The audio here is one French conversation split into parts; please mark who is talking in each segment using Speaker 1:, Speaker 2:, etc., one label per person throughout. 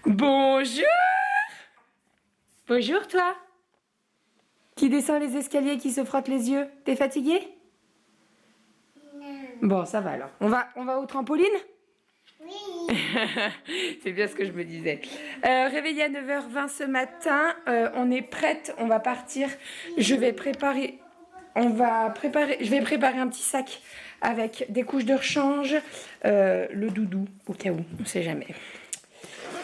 Speaker 1: Bonjour. Bonjour toi. Qui descend les escaliers, qui se frotte les yeux. T'es fatigué?
Speaker 2: Non.
Speaker 1: Bon, ça va alors. On va au trampoline?
Speaker 2: Oui.
Speaker 1: C'est bien ce que je me disais. Réveillé à 9h20 ce matin. On est prête. On va partir. Je vais préparer un petit sac avec des couches de rechange, le doudou au cas où, on sait jamais.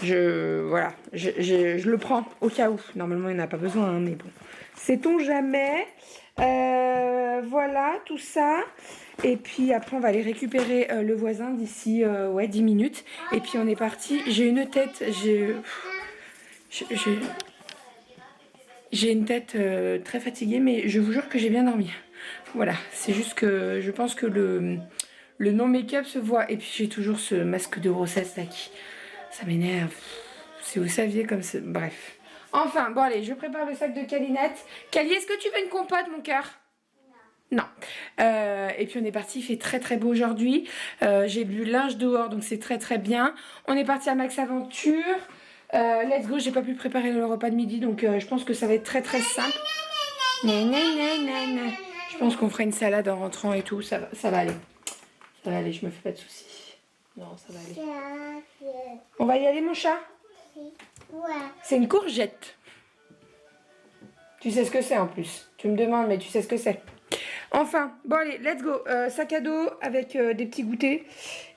Speaker 1: Voilà, je le prends au cas où. Normalement, il n'y en a pas besoin, hein, mais bon. Sait-on jamais. Voilà, tout ça. Et puis après, on va aller récupérer le voisin d'ici 10 minutes. Et puis on est parti. J'ai une tête, j'ai une tête très fatiguée, mais je vous jure que j'ai bien dormi. Voilà, c'est juste que je pense que le non-make-up se voit. Et puis j'ai toujours ce masque de grossesse là qui... Ça m'énerve. Si vous saviez comme c'est... Bref. Enfin, bon allez, je prépare le sac de Calinette. Cali, est-ce que tu veux une compote, mon cœur? Non. Et puis on est parti, il fait très très beau aujourd'hui. J'ai lu linge dehors, donc c'est très très bien. On est parti à Max Aventure. Let's go, j'ai pas pu préparer le repas de midi, donc je pense que ça va être très très simple. Je pense qu'on fera une salade en rentrant et tout, ça va aller. Ça va aller, je me fais pas de soucis. Non, ça va aller. On va y aller, mon chat?
Speaker 2: Ouais.
Speaker 1: C'est une courgette. Tu sais ce que c'est en plus. Tu me demandes, mais tu sais ce que c'est. Enfin, bon allez, let's go. Sac à dos avec des petits goûters.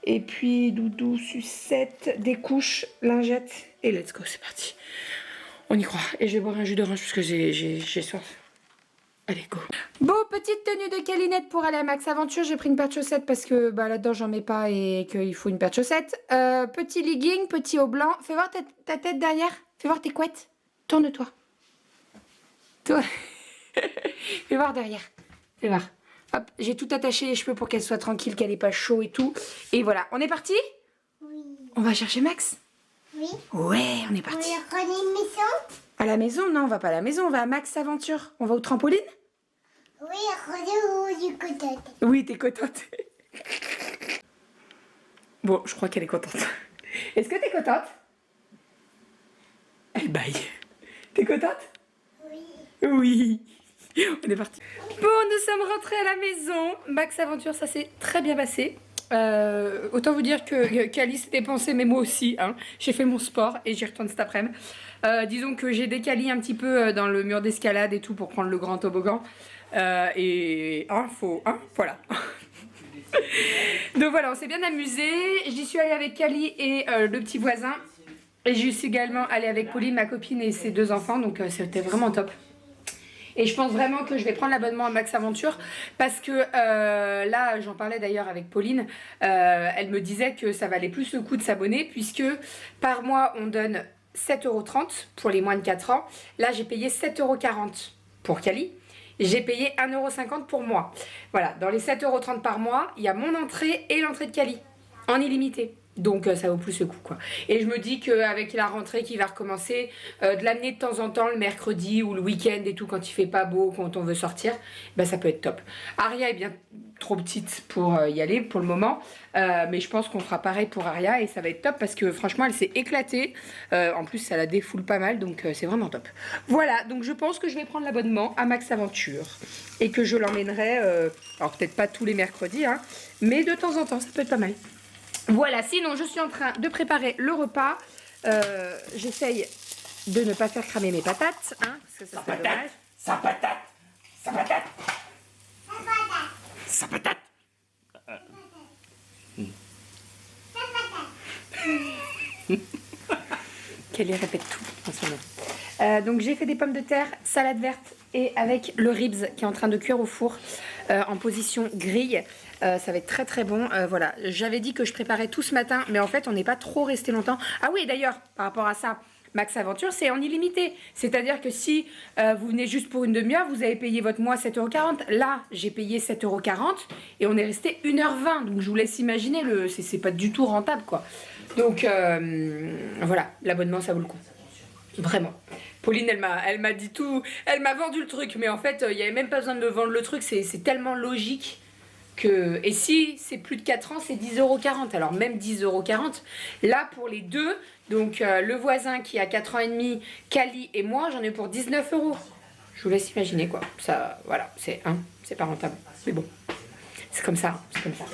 Speaker 1: Et puis doudou, sucette, des couches, lingettes. Et let's go, c'est parti. On y croit. Et je vais boire un jus d'orange parce que j'ai soif. Allez, go. Bon, petite tenue de Calinette pour aller à Max Aventure. J'ai pris une paire de chaussettes parce que là-dedans, j'en mets pas et qu'il faut une paire de chaussettes. Petit legging, petit haut blanc. Fais voir ta tête derrière. Fais voir tes couettes. Tourne-toi. Toi. Fais voir derrière. Fais voir. Hop, j'ai tout attaché les cheveux pour qu'elle soit tranquille, qu'elle ait pas chaud et tout. Et voilà, on est parti?
Speaker 2: Oui.
Speaker 1: On va chercher Max?
Speaker 2: Oui.
Speaker 1: Ouais, on est parti.
Speaker 2: On va prendre une maison.
Speaker 1: À la maison? Non, on va pas à la maison, on va à Max Aventure. On va au trampoline?
Speaker 2: Oui, on du côté.
Speaker 1: Oui, t'es contente. Bon, je crois qu'elle est contente. Est-ce que t'es contente? Elle baille. T'es contente?
Speaker 2: Oui.
Speaker 1: Oui. On est parti. Bon, nous sommes rentrés à la maison. Max Aventure, ça s'est très bien passé. Autant vous dire que Cali s'est dépensé, mais moi aussi. Hein. J'ai fait mon sport et j'y retourne cet après-midi. Disons que j'ai décalé un petit peu dans le mur d'escalade et tout pour prendre le grand toboggan. Voilà. Donc voilà, on s'est bien amusé. J'y suis allée avec Cali et le petit voisin. Et j'y suis également allée avec Pauline, ma copine, et ses 2 enfants. Donc c'était vraiment top. Et je pense vraiment que je vais prendre l'abonnement à Max Aventure parce que là, j'en parlais d'ailleurs avec Pauline, elle me disait que ça valait plus le coup de s'abonner puisque par mois, on donne 7,30 € pour les moins de 4 ans. Là, j'ai payé 7,40 € pour Cali. J'ai payé 1,50 € pour moi. Voilà, dans les 7,30 € par mois, il y a mon entrée et l'entrée de Cali en illimité. Donc ça vaut plus le coup quoi. Et je me dis qu'avec la rentrée qui va recommencer, de l'amener de temps en temps le mercredi ou le week-end et tout quand il fait pas beau, quand on veut sortir, bah ça peut être top. Aria est bien trop petite pour y aller pour le moment, mais je pense qu'on fera pareil pour Aria et ça va être top parce que franchement elle s'est éclatée. En plus ça la défoule pas mal donc c'est vraiment top. Voilà, donc je pense que je vais prendre l'abonnement à Max Aventure et que je l'emmènerai, alors peut-être pas tous les mercredis, hein, mais de temps en temps ça peut être pas mal. Voilà, sinon je suis en train de préparer le repas. J'essaye de ne pas faire cramer mes patates, hein, parce que ça serait dommage.
Speaker 3: Sa patate. Sa patate. Sa patate.
Speaker 1: Qu'elle y répète tout en ce moment. Donc j'ai fait des pommes de terre, salade verte et avec le ribs qui est en train de cuire au four en position grille. Ça va être très très bon. Voilà, j'avais dit que je préparais tout ce matin, mais en fait on n'est pas trop resté longtemps. Ah oui, d'ailleurs, par rapport à ça, Max Aventure, c'est en illimité. C'est-à-dire que si vous venez juste pour une demi-heure, vous avez payé votre mois 7,40 €. Là, j'ai payé 7,40 € et on est resté 1h20. Donc je vous laisse imaginer, c'est pas du tout rentable quoi. Donc voilà, l'abonnement ça vaut le coup. Vraiment. Pauline, elle m'a dit tout, elle m'a vendu le truc, mais en fait, il n'y avait même pas besoin de me vendre le truc, c'est tellement logique. Et si c'est plus de 4 ans, c'est 10,40 €. Alors même 10,40 €, là pour les deux, donc le voisin qui a 4 ans et demi, Cali et moi, j'en ai pour 19 €. Je vous laisse imaginer quoi. Ça, voilà, c'est pas rentable. Mais bon, c'est comme ça, c'est comme ça.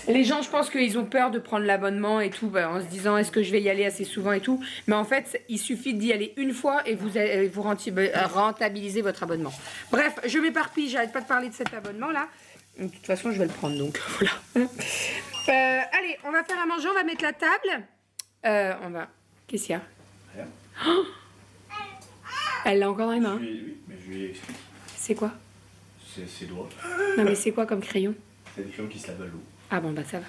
Speaker 1: Les gens, je pense qu'ils ont peur de prendre l'abonnement et tout, en se disant est-ce que je vais y aller assez souvent et tout. Mais en fait, il suffit d'y aller une fois et vous rentabilisez votre abonnement. Bref, je m'éparpille, j'arrête pas de parler de cet abonnement-là. De toute façon, je vais le prendre, donc voilà. Allez, on va faire à manger, on va mettre la table. Qu'est-ce qu'il y a?
Speaker 3: Rien.
Speaker 1: Oh, elle l'a encore dans les mains.
Speaker 3: Oui, mais je lui explique.
Speaker 1: C'est quoi?
Speaker 3: C'est ses doigts.
Speaker 1: Non, mais c'est quoi comme crayon?
Speaker 3: C'est des crayons qui se lavent à l'eau.
Speaker 1: Ah bon, bah ça va.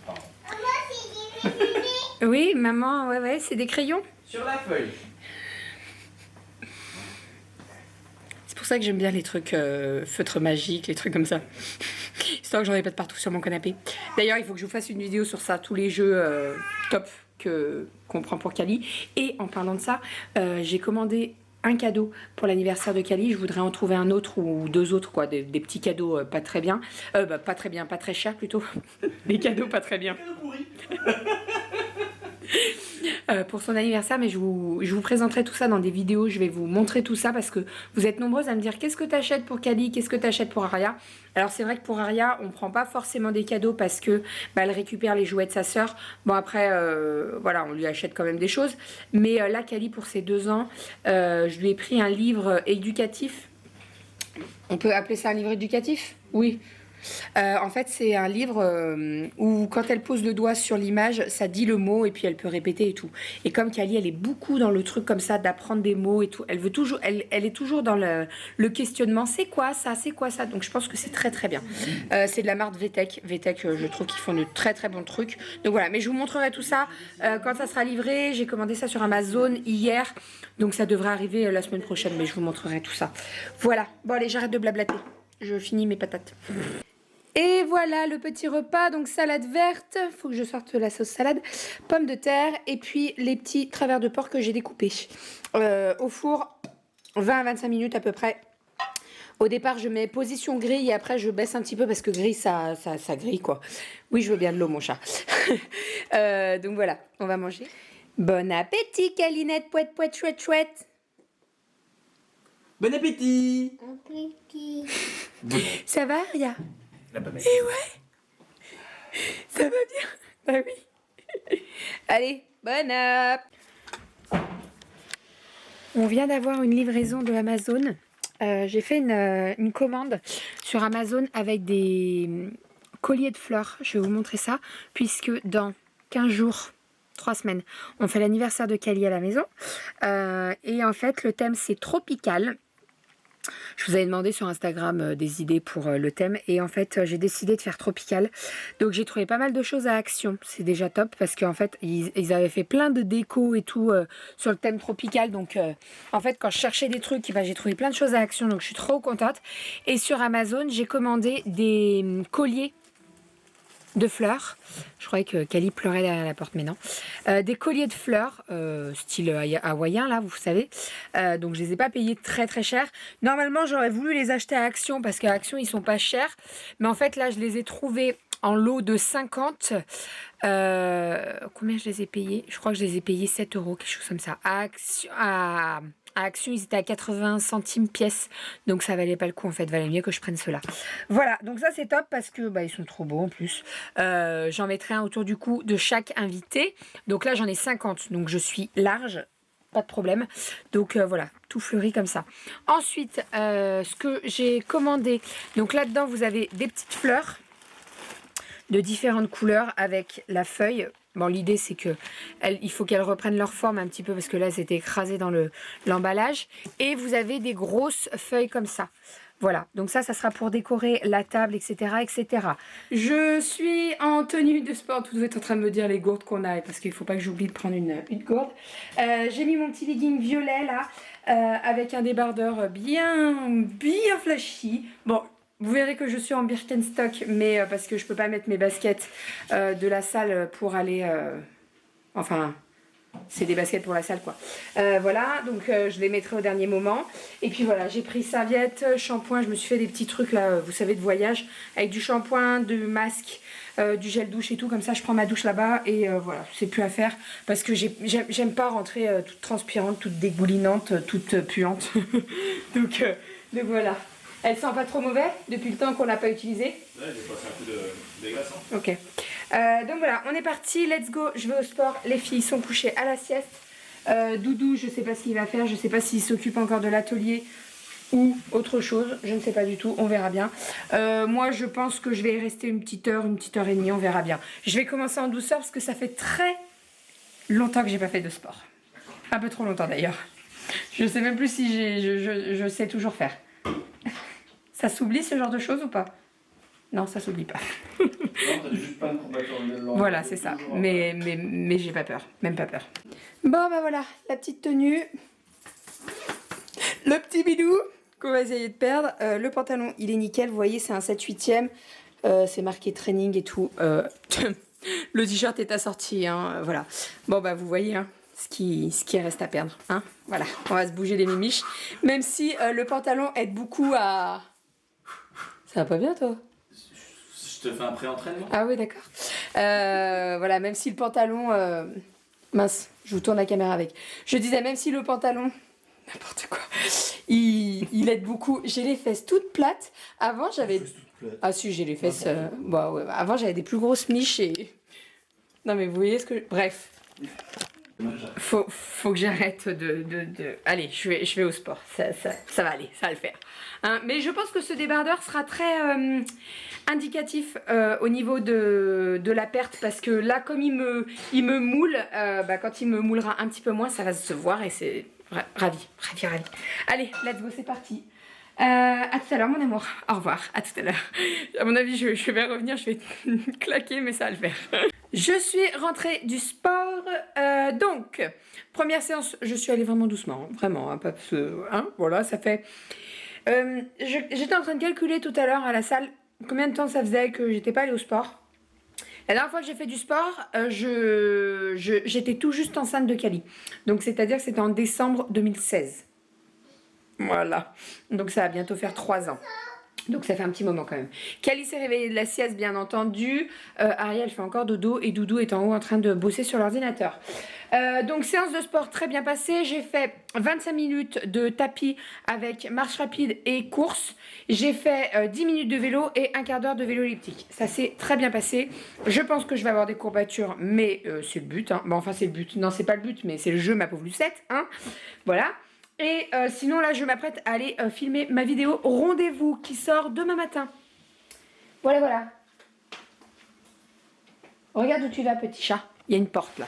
Speaker 3: Pardon.
Speaker 2: Maman, c'est des bébés.
Speaker 1: Oui, maman, ouais, c'est des crayons.
Speaker 3: Sur la feuille.
Speaker 1: C'est pour ça que j'aime bien les trucs feutres magiques, les trucs comme ça. Histoire que j'en ai pas de partout sur mon canapé. D'ailleurs, il faut que je vous fasse une vidéo sur ça, tous les jeux top qu'on prend pour Cali. Et en parlant de ça, j'ai commandé un cadeau pour l'anniversaire de Cali. Je voudrais en trouver un autre ou deux autres, quoi, des petits cadeaux pas très bien. Pas très bien, pas très cher plutôt. Des cadeaux pas très bien. Pour son anniversaire, mais je vous présenterai tout ça dans des vidéos, je vais vous montrer tout ça parce que vous êtes nombreuses à me dire qu'est-ce que tu achètes pour Cali, qu'est-ce que tu achètes pour Aria. Alors c'est vrai que pour Aria, on prend pas forcément des cadeaux parce que elle récupère les jouets de sa sœur. Bon après, voilà, on lui achète quand même des choses. Mais là, Cali, pour ses 2 ans, je lui ai pris un livre éducatif. On peut appeler ça un livre éducatif? Oui. En fait, c'est un livre où quand elle pose le doigt sur l'image, ça dit le mot et puis elle peut répéter et tout. Et comme Cali, elle est beaucoup dans le truc comme ça, d'apprendre des mots et tout, elle veut toujours, elle est toujours dans le questionnement. C'est quoi ça? C'est quoi ça? Donc je pense que c'est très très bien. C'est de la marque VTech. VTech, je trouve qu'ils font de très très bons trucs. Donc voilà, mais je vous montrerai tout ça quand ça sera livré. J'ai commandé ça sur Amazon hier, donc ça devrait arriver la semaine prochaine, mais je vous montrerai tout ça. Voilà. Bon allez, j'arrête de blablater. Je finis mes patates. Et voilà le petit repas, donc salade verte, faut que je sorte la sauce salade, pommes de terre et puis les petits travers de porc que j'ai découpés au four, 20 à 25 minutes à peu près. Au départ je mets position grille et après je baisse un petit peu parce que grille ça grille quoi. Oui je veux bien de l'eau mon chat. Donc voilà, on va manger. Bon appétit Calinette, pouette pouette chouette chouette.
Speaker 3: Bon appétit.
Speaker 2: Un petit.
Speaker 1: Ça va Ria?
Speaker 3: La pommette.
Speaker 1: Eh ouais, ça va bien. Bah oui. Allez, bonne app. On vient d'avoir une livraison de Amazon. J'ai fait une commande sur Amazon avec des colliers de fleurs. Je vais vous montrer ça, puisque dans 15 jours, 3 semaines, on fait l'anniversaire de Cali à la maison. Et en fait, le thème, c'est tropical. Je vous avais demandé sur Instagram des idées pour le thème et en fait j'ai décidé de faire tropical. Donc j'ai trouvé pas mal de choses à Action, c'est déjà top parce qu'en fait ils avaient fait plein de déco et tout sur le thème tropical. Donc en fait quand je cherchais des trucs, j'ai trouvé plein de choses à Action donc je suis trop contente. Et sur Amazon j'ai commandé des colliers de fleurs. Je croyais que Cali pleurait derrière la porte, mais non. Des colliers de fleurs, style hawaïen, là, vous savez. Donc, je les ai pas payés très très cher. Normalement, j'aurais voulu les acheter à Action, parce qu'à Action, ils sont pas chers. Mais en fait, là, je les ai trouvés en lot de 50. Combien je les ai payés? Je crois que je les ai payés 7 €, quelque chose comme ça. À Action, ils étaient à 80 centimes pièce. Donc ça valait pas le coup en fait. Valait mieux que je prenne ceux-là. Voilà, donc ça c'est top parce que ils sont trop beaux en plus. J'en mettrai un autour du cou de chaque invité. Donc là j'en ai 50. Donc je suis large. Pas de problème. Donc voilà, tout fleuri comme ça. Ensuite, ce que j'ai commandé. Donc là-dedans, vous avez des petites fleurs de différentes couleurs avec la feuille. Bon, l'idée, c'est que il faut qu'elles reprennent leur forme un petit peu parce que là, c'était écrasé dans l'emballage. Et vous avez des grosses feuilles comme ça. Voilà, donc ça sera pour décorer la table, etc., etc. Je suis en tenue de sport. Tout le monde est en train de me dire les gourdes qu'on a parce qu'il ne faut pas que j'oublie de prendre une gourde. J'ai mis mon petit legging violet là avec un débardeur bien flashy. Bon, vous verrez que je suis en Birkenstock, mais parce que je peux pas mettre mes baskets de la salle pour aller... enfin, c'est des baskets pour la salle quoi. Voilà, donc je les mettrai au dernier moment. Et puis voilà, j'ai pris serviette, shampoing, je me suis fait des petits trucs là, vous savez, de voyage, avec du shampoing, du masque, du gel douche et tout, comme ça je prends ma douche là-bas et voilà, c'est plus à faire parce que j'aime pas rentrer toute transpirante, toute dégoulinante, toute puante. donc voilà. Elle sent pas trop mauvais depuis le temps qu'on l'a pas utilisé.
Speaker 4: Ouais, j'ai passé un coup de dégraissant.
Speaker 1: Ok. Donc voilà, on est parti, let's go, je vais au sport. Les filles sont couchées à la sieste. Doudou, je sais pas ce qu'il va faire, je sais pas s'il s'occupe encore de l'atelier ou autre chose, je ne sais pas du tout, on verra bien. Moi je pense que je vais y rester une petite heure et demie, on verra bien. Je vais commencer en douceur parce que ça fait très longtemps que j'ai pas fait de sport. Un peu trop longtemps d'ailleurs. Je sais même plus si je sais toujours faire. Ça s'oublie ce genre de choses ou pas? Non, ça s'oublie pas.
Speaker 4: Non, t'as juste pas de courbature de l'an.
Speaker 1: Voilà, c'est ça. Mais j'ai pas peur, même pas peur. Bon, bah voilà, la petite tenue. Le petit bidou qu'on va essayer de perdre. Le pantalon, il est nickel, vous voyez, c'est un 7/8e. C'est marqué training et tout. Le t-shirt est assorti, hein, voilà. Bon, bah vous voyez, hein, ce qui reste à perdre. Hein, voilà, on va se bouger les mimiches. Même si le pantalon aide beaucoup à... Ça va pas bien, toi?
Speaker 4: Je te fais un pré-entraînement.
Speaker 1: Ah oui, d'accord. Voilà, même si le pantalon... Mince, je vous tourne la caméra avec. Je disais, même si le pantalon... N'importe quoi. Il aide beaucoup. J'ai les fesses toutes plates. Avant, j'avais... Ah si, j'ai les fesses... Bah, ouais, avant, j'avais des plus grosses miches et... Non, mais vous voyez ce que... Bref. Faut que j'arrête de... Allez, je vais au sport. Ça va aller, ça va le faire. Hein, mais je pense que ce débardeur sera très indicatif au niveau de la perte. Parce que là, comme il me moule, bah, quand il me moulera un petit peu moins, ça va se voir et c'est... Ravi. Allez, let's go, c'est parti. À tout à l'heure, mon amour. Au revoir, à tout à l'heure. À mon avis, je vais revenir, je vais claquer, mais ça va le faire. Je suis rentrée du sport. Donc, première séance, je suis allée vraiment doucement. Vraiment, hein, pas parce que, hein, voilà, ça fait... J'étais en train de calculer tout à l'heure à la salle combien de temps ça faisait que j'étais pas allée au sport. La dernière fois que j'ai fait du sport, j'étais tout juste enceinte de Cali. Donc, c'est-à-dire que c'était en décembre 2016. Voilà. Donc, ça va bientôt faire 3 ans. Donc, ça fait un petit moment quand même. Cali s'est réveillée de la sieste, bien entendu. Ariel fait encore dodo et Doudou est en haut en train de bosser sur l'ordinateur. Donc, séance de sport très bien passée. J'ai fait 25 minutes de tapis avec marche rapide et course. J'ai fait 10 minutes de vélo et un quart d'heure de vélo elliptique. Ça s'est très bien passé. Je pense que je vais avoir des courbatures, mais c'est le but. Hein. Bon, enfin, c'est le but. Non, c'est pas le but, mais c'est le jeu, ma pauvre Lucette. Hein. Voilà. Et sinon, là, je m'apprête à aller filmer ma vidéo Rendez-vous qui sort demain matin. Voilà. Regarde où tu vas, petit chat. Il y a une porte, là.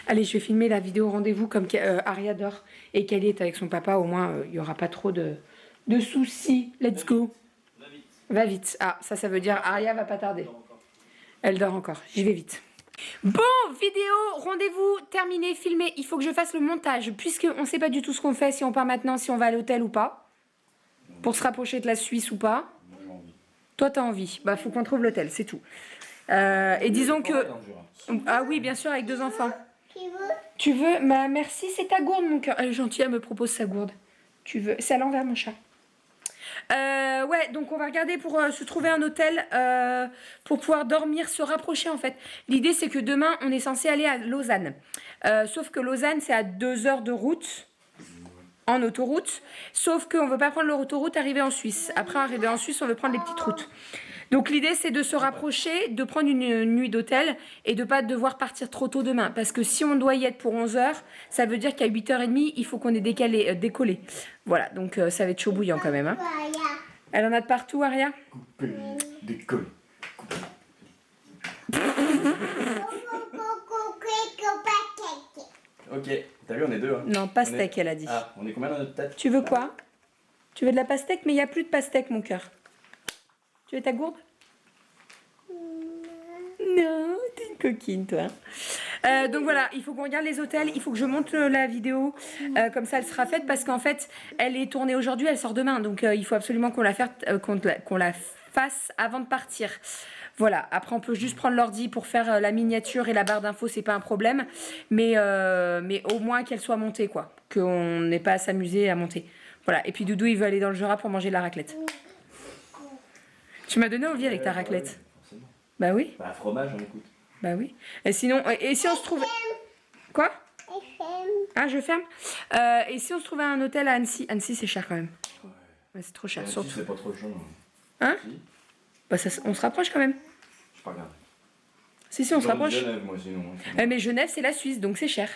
Speaker 1: Allez, je vais filmer la vidéo Rendez-vous comme Aria dort et qu'elle est avec son papa. Au moins, il n'y aura pas trop de soucis. Let's go. Va vite. Ah, ça veut dire Aria va pas tarder. Elle dort encore. J'y vais vite. Bon, vidéo, rendez-vous, terminé, filmé. Il faut que je fasse le montage, puisqu'on ne sait pas du tout ce qu'on fait, si on part maintenant, si on va à l'hôtel ou pas. Pour se rapprocher de la Suisse ou pas.
Speaker 4: Moi, j'ai envie.
Speaker 1: Toi, t'as envie. Bah, faut qu'on trouve l'hôtel, c'est tout. Et disons que... Ah oui, bien sûr, avec 2 enfants. Tu veux? Bah, merci, c'est ta gourde, mon cœur. Elle est gentille, elle me propose sa gourde. Tu veux? C'est à l'envers, mon chat. Ouais, donc on va regarder pour se trouver un hôtel pour pouvoir dormir, se rapprocher en fait. L'idée c'est que demain on est censé aller à Lausanne. Sauf que Lausanne c'est à 2 heures de route en autoroute. Sauf qu'on ne veut pas prendre l'autoroute, arriver en Suisse. Après arriver en Suisse on veut prendre les petites routes. Donc l'idée c'est de se rapprocher, de prendre une nuit d'hôtel et de ne pas devoir partir trop tôt demain. Parce que si on doit y être pour 11 h, ça veut dire qu'à 8 h 30 il faut qu'on ait décollé. Voilà, donc ça va être chaud bouillant quand même. Hein. Elle en a de partout, Aria?
Speaker 4: Coupé, décollé. Ok, t'as vu, on est 2. Hein.
Speaker 1: Non, pastèque, elle a dit.
Speaker 4: Ah, on est combien dans notre tête?
Speaker 1: Tu veux quoi? Tu veux de la pastèque? Mais il n'y a plus de pastèque, mon cœur. Tu veux ta gourde? Non, t'es une coquine, toi. Donc voilà, il faut qu'on regarde les hôtels, il faut que je monte la vidéo, comme ça elle sera faite, parce qu'en fait, elle est tournée aujourd'hui, elle sort demain, donc il faut absolument qu'on la fasse avant de partir. Voilà, après on peut juste prendre l'ordi pour faire la miniature et la barre d'infos, c'est pas un problème. Mais au moins qu'elle soit montée, quoi. Qu'on n'ait pas à s'amuser à monter. Voilà, et puis Doudou, il veut aller dans le Jura pour manger de la raclette. Tu m'as donné envie avec ta raclette.
Speaker 4: Ouais, forcément.
Speaker 1: Bah oui,
Speaker 4: Bah, fromage, on écoute.
Speaker 1: bah oui. Et sinon, et si on se trouve... Quoi? Ah, je ferme. Et si on se trouvait un hôtel à Annecy? Annecy, c'est cher quand même. Ouais, c'est trop cher,
Speaker 4: Si
Speaker 1: surtout.
Speaker 4: c'est pas trop chaud.
Speaker 1: Hein?
Speaker 4: Si,
Speaker 1: Bah on se rapproche quand même.
Speaker 4: je pas regarder.
Speaker 1: Si, on se rapproche.
Speaker 4: Genève, moi, sinon.
Speaker 1: Mais Genève, c'est la Suisse, donc c'est cher.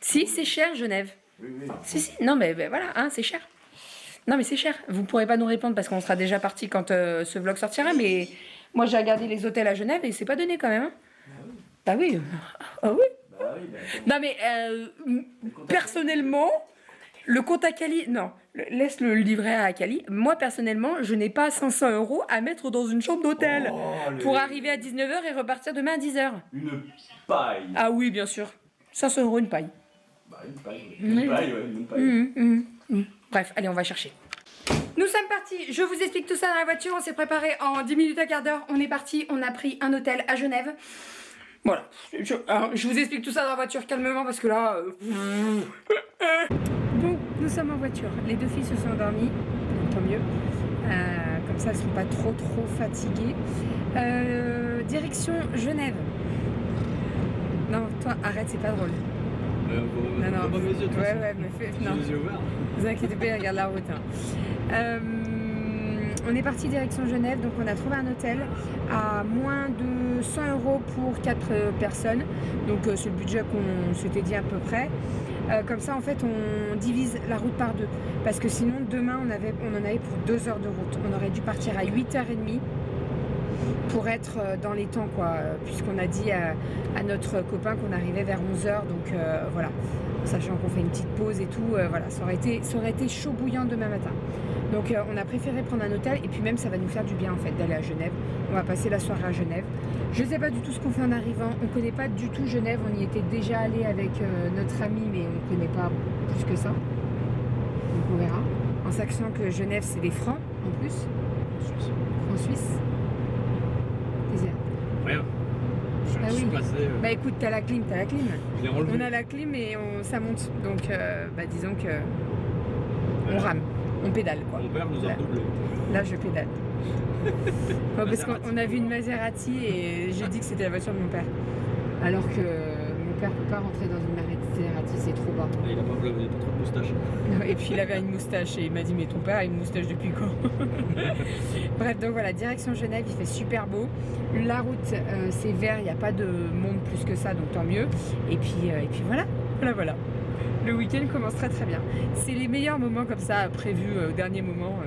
Speaker 1: Si, c'est cher, Genève.
Speaker 4: Oui, oui.
Speaker 1: Si, non, mais voilà, hein, c'est cher. Non, mais c'est cher. Vous pourrez pas nous répondre parce qu'on sera déjà parti quand ce vlog sortira, mais moi j'ai regardé les hôtels à Genève et c'est pas donné quand même. Hein. Bah oui. Ah oui.
Speaker 4: Bah oui, bah,
Speaker 1: Non, mais personnellement, le compte à Cali, non, laisse le livret à Cali. Moi, personnellement, je n'ai pas 500 € à mettre dans une chambre d'hôtel pour arriver à 19h et repartir demain à 10h.
Speaker 4: Une paille.
Speaker 1: Ah oui, bien sûr. 500 € une paille.
Speaker 4: Bah, une paille, ouais. Une paille, ouais, une paille.
Speaker 1: Bref, allez, on va chercher. Nous sommes partis, je vous explique tout ça dans la voiture, on s'est préparé en 10 minutes à quart d'heure, on est parti, on a pris un hôtel à Genève. Voilà, je vous explique tout ça dans la voiture calmement parce que là... Donc, nous sommes en voiture, les deux filles se sont endormies, tant mieux. Comme ça, elles ne sont pas trop fatiguées. Direction Genève. Non, toi, arrête, c'est pas drôle. Non. Ouais, mais fais... Non. Ne vous inquiétez pas, regarde la route. Hein. On est parti direction Genève, donc on a trouvé un hôtel à moins de 100 € pour 4 personnes. Donc c'est le budget qu'on s'était dit à peu près. Comme ça, en fait, on divise la route par deux. Parce que sinon, demain, on en avait pour 2 heures de route. On aurait dû partir à 8h30 pour être dans les temps, quoi. Puisqu'on a dit à notre copain qu'on arrivait vers 11h. Donc voilà, sachant qu'on fait une petite pause et tout, voilà, ça aurait été chaud bouillant demain matin. Donc on a préféré prendre un hôtel et puis même ça va nous faire du bien en fait d'aller à Genève. On va passer la soirée à Genève. Je ne sais pas du tout ce qu'on fait en arrivant. On ne connaît pas du tout Genève. On y était déjà allé avec notre ami mais on ne connaît pas plus que ça. Donc on verra. En sachant que Genève c'est des francs en plus. En Suisse. Plaisir.
Speaker 5: Rien.
Speaker 1: Ah
Speaker 5: Je suis
Speaker 1: oui.
Speaker 5: passé.
Speaker 1: Bah écoute, t'as la clim.
Speaker 5: Je l'ai enlevé.
Speaker 1: On a la clim et ça monte. Donc disons que on rame. On pédale quoi.
Speaker 5: Mon père nous a redoublé.
Speaker 1: Là, je pédale. Ouais, parce qu'on a vu une Maserati et j'ai dit que c'était la voiture de mon père. Alors que mon père ne peut pas rentrer dans une Maserati, c'est trop bas.
Speaker 5: Et il a pas trop de moustache.
Speaker 1: Et puis il avait une moustache et il m'a dit mais ton père a une moustache depuis quand? Bref, donc voilà, direction Genève, il fait super beau. La route, c'est vert, il n'y a pas de monde plus que ça, donc tant mieux. Et puis voilà. Le week-end commence très bien. C'est les meilleurs moments comme ça prévus au dernier moment.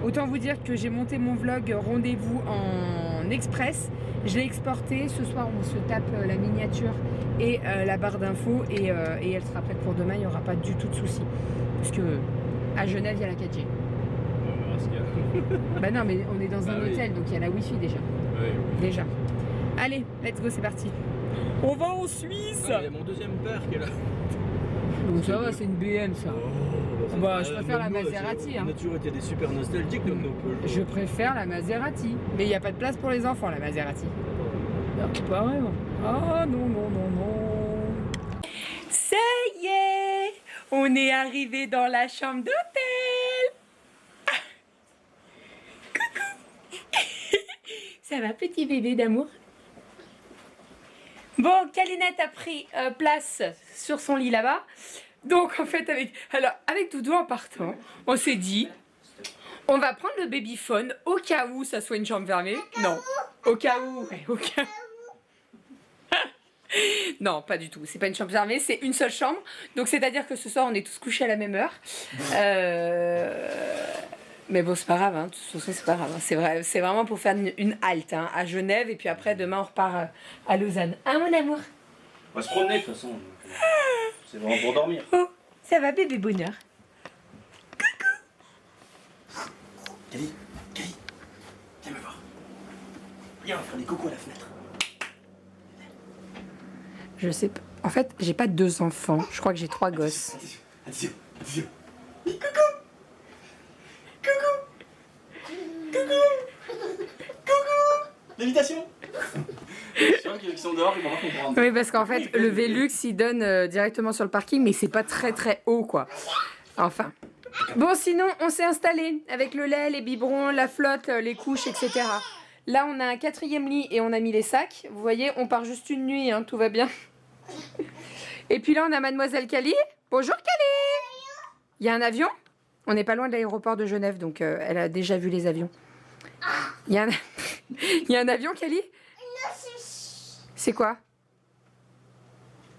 Speaker 1: Autant vous dire que j'ai monté mon vlog rendez-vous en express. Je l'ai exporté. Ce soir, on se tape la miniature et la barre d'infos et elle sera prête pour demain. Il n'y aura pas du tout de soucis. Parce que à Genève, il y a la 4G. Bah non, mais on est dans un hôtel, donc il y a la Wi-Fi déjà.
Speaker 5: Oui.
Speaker 1: Déjà. Allez, let's go, c'est parti. On va en Suisse.
Speaker 5: Il y a mon deuxième père qui est là.
Speaker 1: Donc ça va, c'est une BM ça. Bah, je préfère la Maserati.
Speaker 5: On a toujours été des super nostalgiques comme nos Peugeot.
Speaker 1: Je préfère la Maserati. Mais il n'y a pas de place pour les enfants, la Maserati. Non, pas vraiment. Ah non. Ça y est, on est arrivé dans la chambre d'hôtel. Ah. Coucou. Ça va, petit bébé d'amour? Bon, Kalinette a pris place sur son lit là-bas. Donc en fait, avec Doudou en partant, on s'est dit, on va prendre le babyphone au cas où ça soit une chambre fermée. Non, au cas où. Non, pas du tout. C'est pas une chambre fermée, c'est une seule chambre. Donc c'est-à-dire que ce soir, on est tous couchés à la même heure. Mais bon, c'est pas grave, hein. De toute façon, c'est pas grave. Hein. C'est vraiment pour faire une halte hein, à Genève et puis après, demain, on repart à Lausanne. Hein, mon amour?
Speaker 4: On va se promener de toute façon. C'est vraiment pour dormir.
Speaker 1: Oh, ça va, bébé bonheur?
Speaker 4: Cali, viens me voir. Viens, on va faire des coucous à la fenêtre.
Speaker 1: Je sais pas. En fait, j'ai pas 2 enfants. Je crois que j'ai 3 gosses.
Speaker 4: Attention. d'invitation. C'est sûr qu'ils sont dehors, ils vont voir comprendre.
Speaker 1: Oui, parce qu'en fait, le Velux, il donne directement sur le parking, mais c'est pas très très haut, quoi. Enfin. Bon, sinon, on s'est installé avec le lait, les biberons, la flotte, les couches, etc. Là, on a un 4e lit et on a mis les sacs. Vous voyez, on part juste une nuit, hein, tout va bien. Et puis là, on a Mademoiselle Cali. Bonjour, Cali. Il y a un avion. On n'est pas loin de l'aéroport de Genève, donc elle a déjà vu les avions. Il y a un avion, Cali? C'est quoi?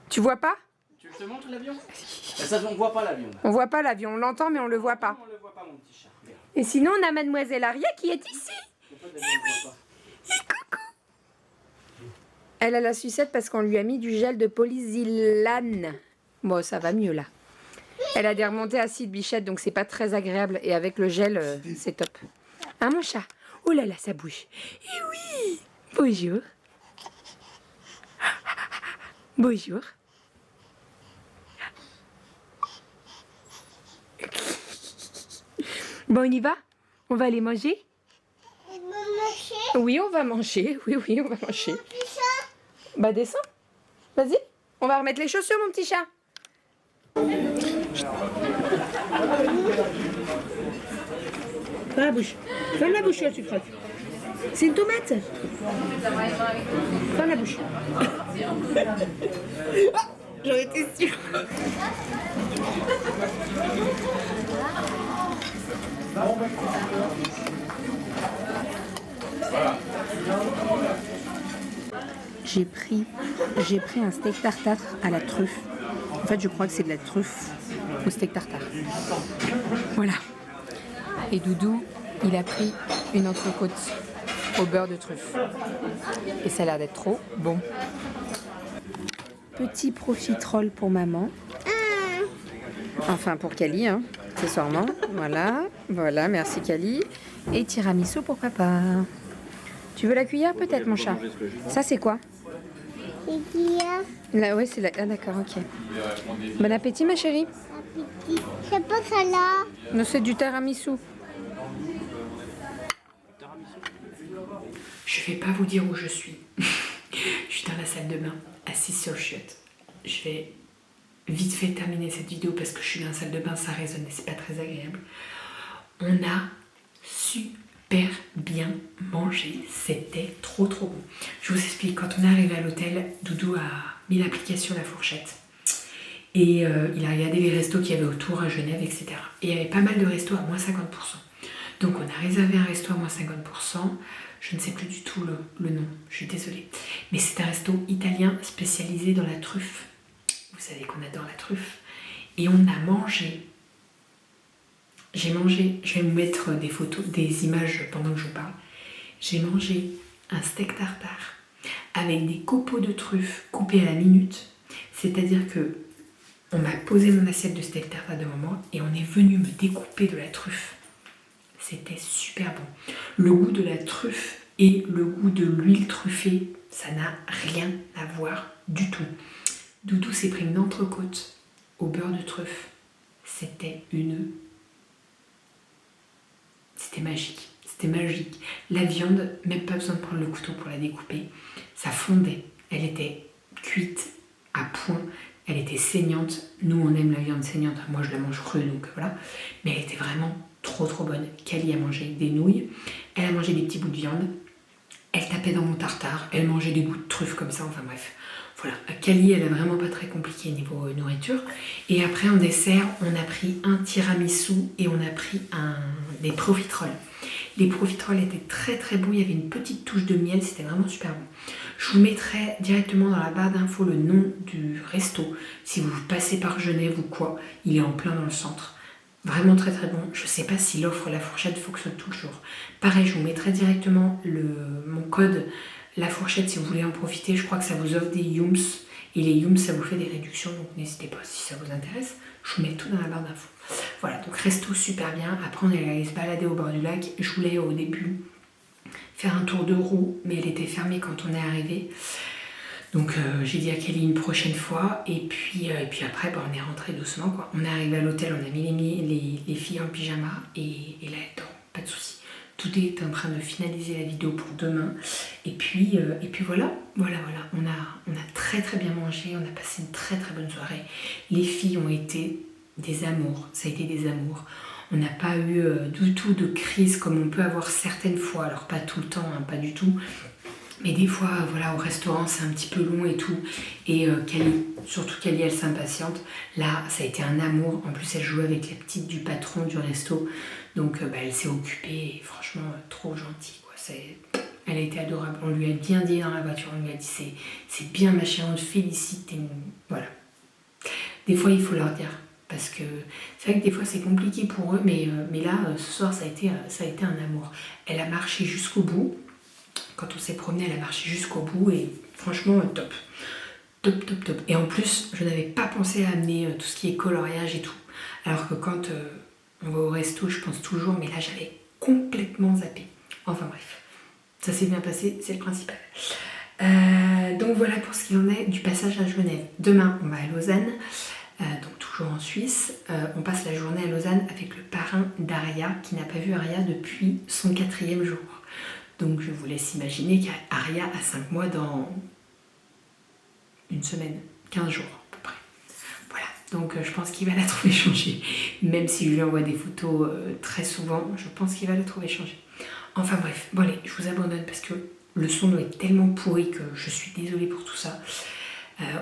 Speaker 1: Tu vois pas?
Speaker 4: Tu te montres l'avion? Ça, on voit pas l'avion.
Speaker 1: On voit pas l'avion, on l'entend mais on le voit pas.
Speaker 4: On le voit pas, mon petit chat. Regarde.
Speaker 1: Et sinon, on a Mademoiselle Aria qui est ici. Coucou. Elle a la sucette parce qu'on lui a mis du gel de polysilane. Bon, ça va mieux là. Elle a des remontées acides, bichette, donc c'est pas très agréable. Et avec le gel, c'est top. Hein, mon chat? Oh là là, ça bouge. Et oui. Bonjour. Bonjour. Bon, on y va? On va aller manger? Oui, on va manger. Oui, on va manger. Bah, descends. Vas-y. On va remettre les chaussures, mon petit chat. Ferme la bouche. Ferme la bouche, là, tu croques. C'est une tomate. Ferme la bouche. Ah, j'en étais sûre. J'ai pris un steak tartare à la truffe. En fait, je crois que c'est de la truffe au steak tartare. Voilà. Et Doudou, il a pris une entrecôte au beurre de truffe. Et ça a l'air d'être trop bon. Petit profiterole pour maman. Enfin, pour Cali, hein, accessoirement. Voilà, merci Cali. Et tiramisu pour papa. Tu veux la cuillère peut-être, mon chat? Ça, c'est quoi? Là, ouais, c'est la... Ah, d'accord, ok. Bon appétit, ma chérie.
Speaker 2: C'est pas ça là.
Speaker 1: Non, c'est du tiramisu. Je vais pas vous dire où je suis. Je suis dans la salle de bain, assise sur le chiotte. Je vais vite fait terminer cette vidéo parce que je suis dans la salle de bain, ça résonne et c'est pas très agréable. On a super bien mangé, c'était trop bon. Je vous explique, quand on est arrivé à l'hôtel, Doudou a mis l'application La Fourchette et il a regardé les restos qu'il y avait autour à Genève, etc. Et il y avait pas mal de restos à moins 50%. Donc on a réservé un resto à moins 50%, je ne sais plus du tout le nom, je suis désolée. Mais c'est un resto italien spécialisé dans la truffe. Vous savez qu'on adore la truffe. Et on a mangé... J'ai mangé, je vais vous mettre des photos, des images pendant que je vous parle. J'ai mangé un steak tartare avec des copeaux de truffes coupés à la minute. C'est-à-dire que on m'a posé mon assiette de steak tartare devant moi et on est venu me découper de la truffe. C'était super bon. Le goût de la truffe et le goût de l'huile truffée, ça n'a rien à voir du tout. Doudou s'est pris une entrecôte au beurre de truffe. C'était magique. C'était magique. La viande, même pas besoin de prendre le couteau pour la découper. Ça fondait. Elle était cuite à point. Elle était saignante. Nous, on aime la viande saignante. Moi, je la mange crue, donc voilà. Mais elle était vraiment trop bonne. Cali a mangé des nouilles. Elle a mangé des petits bouts de viande. Elle tapait dans mon tartare. Elle mangeait des bouts de truffe comme ça. Enfin bref. Voilà. Cali, elle est vraiment pas très compliquée niveau nourriture. Et après, en dessert, on a pris un tiramisu et on a pris des profiteroles. Les profiteroles étaient très bons. Il y avait une petite touche de miel. C'était vraiment super bon. Je vous mettrai directement dans la barre d'infos le nom du resto. Si vous passez par Genève ou quoi, il est en plein dans le centre. Vraiment très bon. Je ne sais pas si l'offre La Fourchette fonctionne toujours. Pareil, je vous mettrai directement mon code La Fourchette si vous voulez en profiter. Je crois que ça vous offre des Yums. Et les Yums, ça vous fait des réductions. Donc n'hésitez pas si ça vous intéresse. Je vous mets tout dans la barre d'infos. Voilà, donc resto super bien. Après, on est allé se balader au bord du lac. Je voulais au début faire un tour de roue, mais elle était fermée quand on est arrivé. Donc j'ai dit à Kelly une prochaine fois. Et puis après, on est rentré doucement, quoi. On est arrivé à l'hôtel, on a mis les filles en pyjama. Et là, elles dorment, pas de soucis. tout est en train de finaliser la vidéo pour demain. Et puis voilà. On a très très bien mangé, on a passé une très très bonne soirée. Les filles ont été des amours, ça a été des amours. On n'a pas eu du tout de crise comme on peut avoir certaines fois. Alors pas tout le temps, hein, pas du tout. Mais des fois, voilà, au restaurant, c'est un petit peu long et tout. Et surtout Cali, elle s'impatiente. Là, ça a été un amour. En plus, elle jouait avec la petite du patron du resto. Donc, elle s'est occupée. Et franchement, trop gentille, quoi. Elle a été adorable. On lui a bien dit dans la voiture. On lui a dit, c'est bien, ma chérie, on te félicite. Voilà. Des fois, il faut leur dire. Parce que c'est vrai que des fois, c'est compliqué pour eux. Mais là, ce soir, ça a été un amour. Elle a marché jusqu'au bout. Quand on s'est promené, elle a marché jusqu'au bout et franchement, top. Top. Et en plus, je n'avais pas pensé à amener tout ce qui est coloriage et tout. Alors que quand on va au resto, je pense toujours, mais là, j'avais complètement zappé. Enfin bref, ça s'est bien passé, c'est le principal. Donc voilà pour ce qu'il en est du passage à Genève. Demain, on va à Lausanne, donc toujours en Suisse. On passe la journée à Lausanne avec le parrain d'Aria, qui n'a pas vu Aria depuis son 4e jour. Donc je vous laisse imaginer qu'Aria a 5 mois dans une semaine, 15 jours à peu près. Voilà, donc je pense qu'il va la trouver changée. Même si je lui envoie des photos très souvent, je pense qu'il va la trouver changée. Enfin bref, bon allez, je vous abandonne parce que le son doit être tellement pourri que je suis désolée pour tout ça.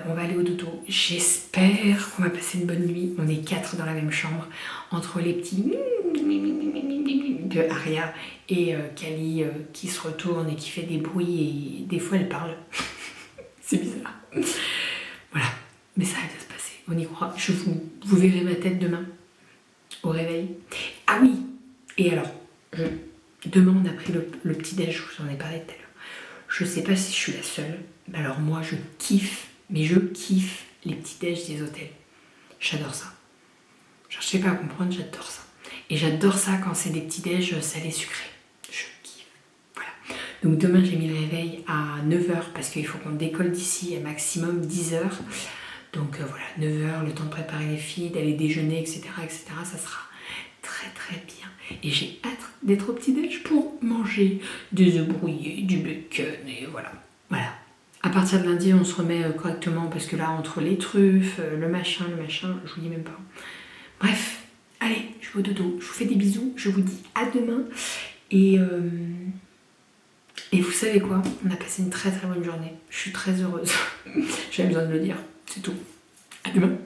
Speaker 1: On va aller au dodo. J'espère qu'on va passer une bonne nuit. On est 4 dans la même chambre. Entre les petits de Aria et Cali qui se retourne et qui fait des bruits et des fois elle parle. C'est bizarre. Voilà. Mais ça va bien se passer. On y croit. Vous verrez ma tête demain au réveil. Ah oui. Et alors, demain on a pris le petit déj. Je vous en ai parlé tout à l'heure. Je sais pas si je suis la seule. Mais alors moi je kiffe. Mais je kiffe les petits déj des hôtels. J'adore ça. Je sais pas à comprendre, j'adore ça. Et j'adore ça quand c'est des petits déj salés sucrés. Je kiffe. Voilà. Donc demain j'ai mis le réveil à 9h parce qu'il faut qu'on décolle d'ici à maximum 10h. Donc voilà, 9h, le temps de préparer les filles, d'aller déjeuner, etc. Ça sera très très bien. Et j'ai hâte d'être au petit déj pour manger des œufs brouillés, du bacon et voilà. Voilà. À partir de lundi, on se remet correctement parce que là, entre les truffes, le machin, je vous dis même pas. Bref, allez, je vais au dodo. Je vous fais des bisous. Je vous dis à demain. Et vous savez quoi? On a passé une très très bonne journée. Je suis très heureuse. J'avais besoin de le dire. C'est tout. À demain.